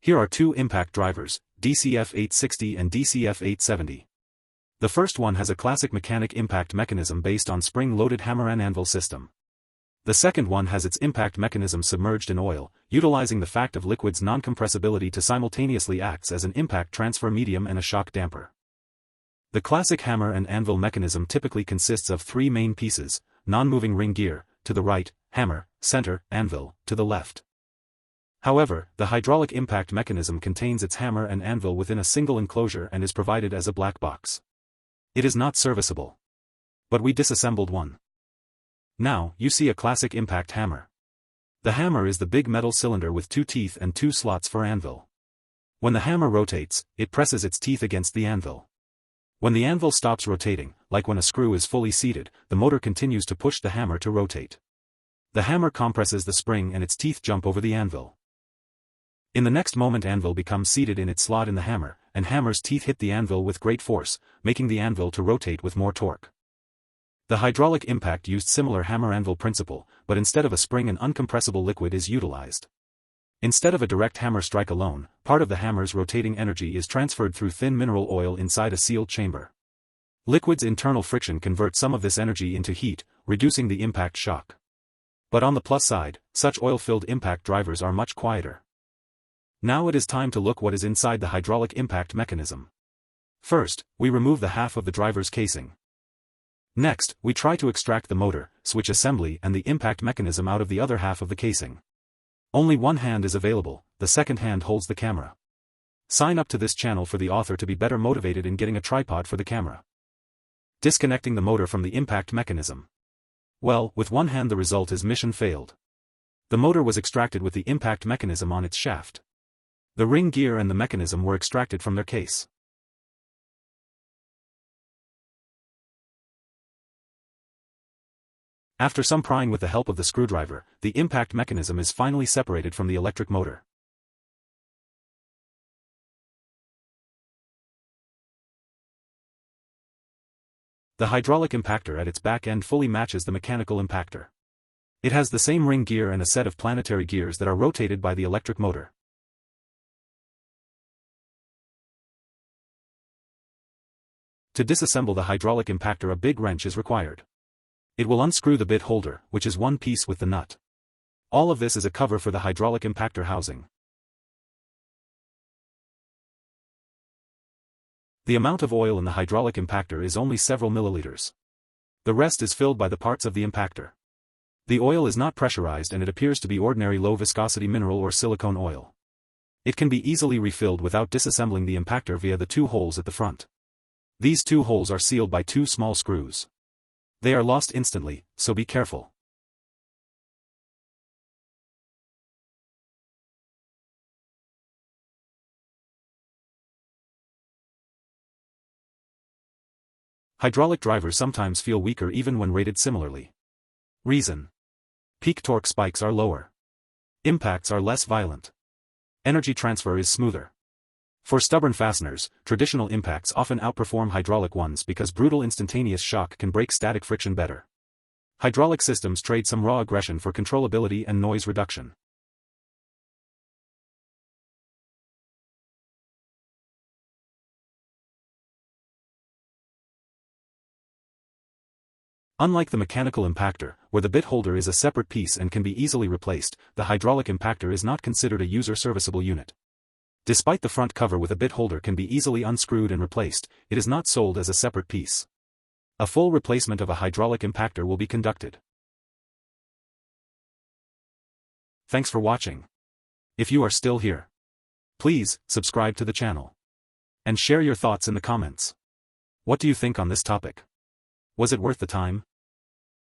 Here are two impact drivers, DCF860 and DCF870. The first one has a classic mechanic impact mechanism based on spring-loaded hammer and anvil system. The second one has its impact mechanism submerged in oil, utilizing the fact of liquid's non-compressibility to simultaneously acts as an impact transfer medium and a shock damper. The classic hammer and anvil mechanism typically consists of three main pieces: non-moving ring gear, to the right, hammer, center, anvil, to the left. However, the hydraulic impact mechanism contains its hammer and anvil within a single enclosure and is provided as a black box. It is not serviceable. But we disassembled one. Now, you see a classic impact hammer. The hammer is the big metal cylinder with two teeth and two slots for anvil. When the hammer rotates, it presses its teeth against the anvil. When the anvil stops rotating, like when a screw is fully seated, the motor continues to push the hammer to rotate. The hammer compresses the spring and its teeth jump over the anvil. In the next moment anvil becomes seated in its slot in the hammer, and hammer's teeth hit the anvil with great force, making the anvil to rotate with more torque. The hydraulic impact used similar hammer-anvil principle, but instead of a spring an uncompressible liquid is utilized. Instead of a direct hammer strike alone, part of the hammer's rotating energy is transferred through thin mineral oil inside a sealed chamber. Liquid's internal friction converts some of this energy into heat, reducing the impact shock. But on the plus side, such oil-filled impact drivers are much quieter. Now it is time to look what is inside the hydraulic impact mechanism. First, we remove the half of the driver's casing. Next, we try to extract the motor, switch assembly and the impact mechanism out of the other half of the casing. Only one hand is available, the second hand holds the camera. Sign up to this channel for the author to be better motivated in getting a tripod for the camera. Disconnecting the motor from the impact mechanism. Well, with one hand the result is mission failed. The motor was extracted with the impact mechanism on its shaft. The ring gear and the mechanism were extracted from their case. After some prying with the help of the screwdriver, the impact mechanism is finally separated from the electric motor. The hydraulic impactor at its back end fully matches the mechanical impactor. It has the same ring gear and a set of planetary gears that are rotated by the electric motor. To disassemble the hydraulic impactor, a big wrench is required. It will unscrew the bit holder, which is one piece with the nut. All of this is a cover for the hydraulic impactor housing. The amount of oil in the hydraulic impactor is only several milliliters. The rest is filled by the parts of the impactor. The oil is not pressurized and it appears to be ordinary low-viscosity mineral or silicone oil. It can be easily refilled without disassembling the impactor via the two holes at the front. These two holes are sealed by two small screws. They are lost instantly, so be careful. Hydraulic drivers sometimes feel weaker even when rated similarly. Reason: peak torque spikes are lower. Impacts are less violent. Energy transfer is smoother. For stubborn fasteners, traditional impacts often outperform hydraulic ones because brutal instantaneous shock can break static friction better. Hydraulic systems trade some raw aggression for controllability and noise reduction. Unlike the mechanical impactor, where the bit holder is a separate piece and can be easily replaced, the hydraulic impactor is not considered a user-serviceable unit. Despite the front cover with a bit holder can be easily unscrewed and replaced, it is not sold as a separate piece. A full replacement of a hydraulic impactor will be conducted. Thanks for watching. If you are still here, please subscribe to the channel. And share your thoughts in the comments. What do you think on this topic? Was it worth the time?